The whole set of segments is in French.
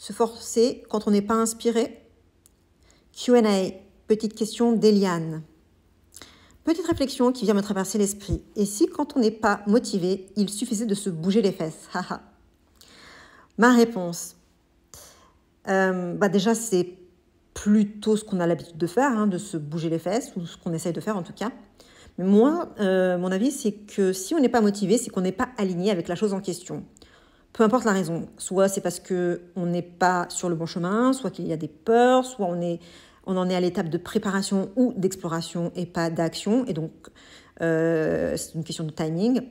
Se forcer quand on n'est pas inspiré? Q&A, petite question d'Eliane. Petite réflexion qui vient me traverser l'esprit. Et si quand on n'est pas motivé, il suffisait de se bouger les fesses? Haha. Ma réponse. Déjà, c'est plutôt ce qu'on a l'habitude de faire, hein, de se bouger les fesses, ou ce qu'on essaye de faire en tout cas. Mais moi, mon avis, c'est que si on n'est pas motivé, c'est qu'on n'est pas aligné avec la chose en question. Peu importe la raison. Soit c'est parce qu'on n'est pas sur le bon chemin, soit qu'il y a des peurs, soit on en est à l'étape de préparation ou d'exploration et pas d'action. Et donc, c'est une question de timing.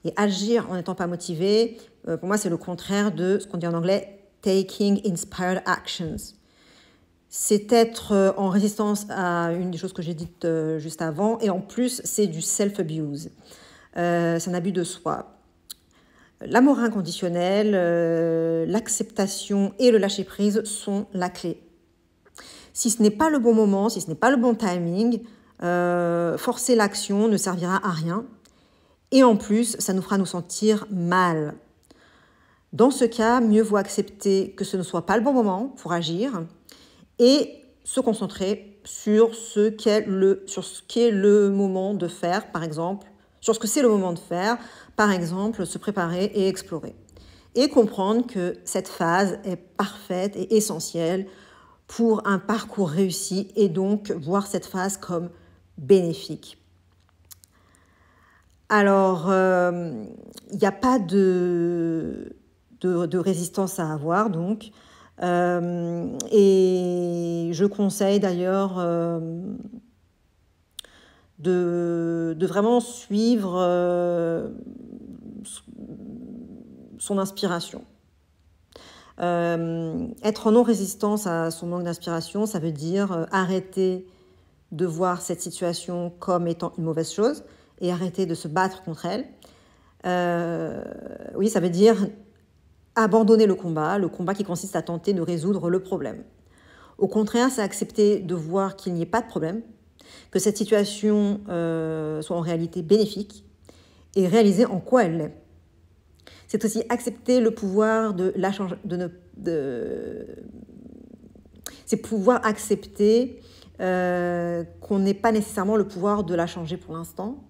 Et agir en n'étant pas motivé, pour moi, c'est le contraire de ce qu'on dit en anglais « taking inspired actions ». C'est être en résistance à une des choses que j'ai dites juste avant. Et en plus, c'est du self-abuse. C'est un abus de soi. L'amour inconditionnel, l'acceptation et le lâcher-prise sont la clé. Si ce n'est pas le bon moment, si ce n'est pas le bon timing, forcer l'action ne servira à rien. Et en plus, ça nous fera nous sentir mal. Dans ce cas, mieux vaut accepter que ce ne soit pas le bon moment pour agir et se concentrer sur ce qu'est le moment de faire, par exemple, sur ce que c'est le moment de faire, par exemple, se préparer et explorer. Et comprendre que cette phase est parfaite et essentielle pour un parcours réussi et donc voir cette phase comme bénéfique. Alors, il n'y a pas de résistance à avoir, donc. Et je conseille d'ailleurs de vraiment suivre son inspiration. Être en non-résistance à son manque d'inspiration, ça veut dire arrêter de voir cette situation comme étant une mauvaise chose et arrêter de se battre contre elle. Oui, ça veut dire abandonner le combat qui consiste à tenter de résoudre le problème. Au contraire, c'est accepter de voir qu'il n'y ait pas de problème, que cette situation soit en réalité bénéfique et réaliser en quoi elle l'est. C'est aussi accepter le pouvoir de la changer, c'est pouvoir accepter qu'on n'ait pas nécessairement le pouvoir de la changer pour l'instant.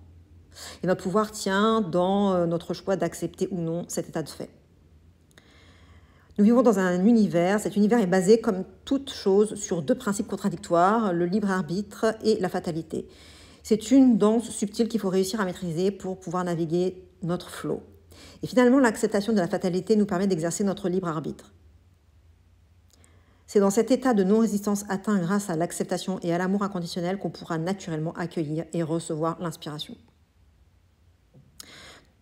Et notre pouvoir tient dans notre choix d'accepter ou non cet état de fait. Nous vivons dans un univers, cet univers est basé comme toute chose sur deux principes contradictoires, le libre arbitre et la fatalité. C'est une danse subtile qu'il faut réussir à maîtriser pour pouvoir naviguer notre flot. Et finalement, l'acceptation de la fatalité nous permet d'exercer notre libre arbitre. C'est dans cet état de non-résistance atteint grâce à l'acceptation et à l'amour inconditionnel qu'on pourra naturellement accueillir et recevoir l'inspiration.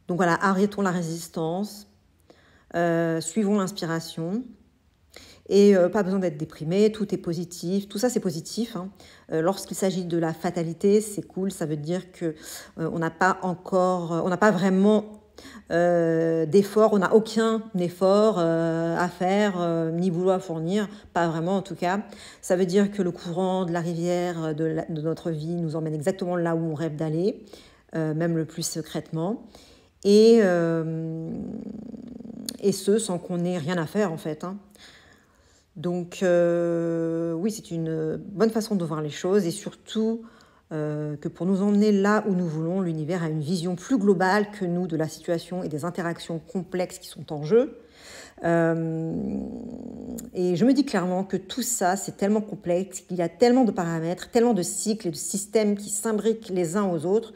Donc voilà, arrêtons la résistance, suivons l'inspiration et pas besoin d'être déprimé, tout est positif, tout ça c'est positif. Hein. Lorsqu'il s'agit de la fatalité, c'est cool, ça veut dire qu'on n'a pas vraiment d'effort, on n'a aucun effort à faire, ni boulot à fournir, pas vraiment en tout cas. Ça veut dire que le courant de la rivière de notre vie nous emmène exactement là où on rêve d'aller, même le plus secrètement. Et ce, sans qu'on ait rien à faire, en fait. Hein. Donc, oui, c'est une bonne façon de voir les choses et surtout que pour nous emmener là où nous voulons, l'univers a une vision plus globale que nous de la situation et des interactions complexes qui sont en jeu. Et je me dis clairement que tout ça, c'est tellement complexe, qu'il y a tellement de paramètres, tellement de cycles et de systèmes qui s'imbriquent les uns aux autres,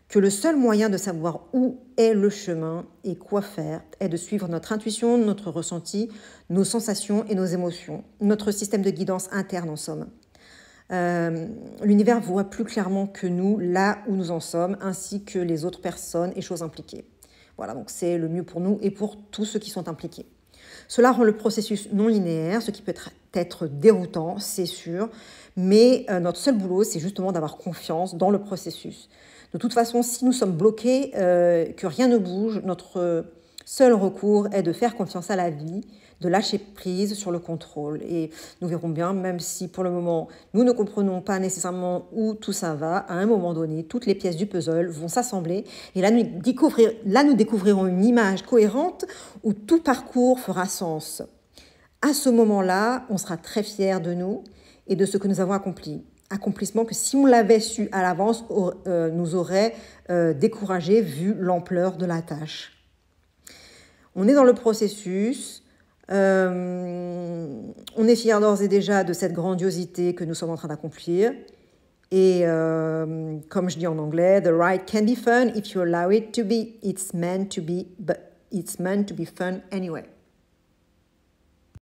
que le seul moyen de savoir où est le chemin et quoi faire est de suivre notre intuition, notre ressenti, nos sensations et nos émotions, notre système de guidance interne en somme. L'univers voit plus clairement que nous là où nous en sommes, ainsi que les autres personnes et choses impliquées. Voilà, donc c'est le mieux pour nous et pour tous ceux qui sont impliqués. Cela rend le processus non linéaire, ce qui peut être déroutant, c'est sûr, mais notre seul boulot, c'est justement d'avoir confiance dans le processus. De toute façon, si nous sommes bloqués, que rien ne bouge, notre seul recours est de faire confiance à la vie, de lâcher prise sur le contrôle. Et nous verrons bien, même si pour le moment, nous ne comprenons pas nécessairement où tout ça va, à un moment donné, toutes les pièces du puzzle vont s'assembler. Et là, nous découvrirons une image cohérente où tout parcours fera sens. À ce moment-là, on sera très fiers de nous et de ce que nous avons accompli. Accomplissement que si on l'avait su à l'avance, nous aurait découragé vu l'ampleur de la tâche. On est dans le processus, on est fiers d'ores et déjà de cette grandiosité que nous sommes en train d'accomplir. Et comme je dis en anglais, the ride can be fun if you allow it to be. It's meant to be, but it's meant to be fun anyway.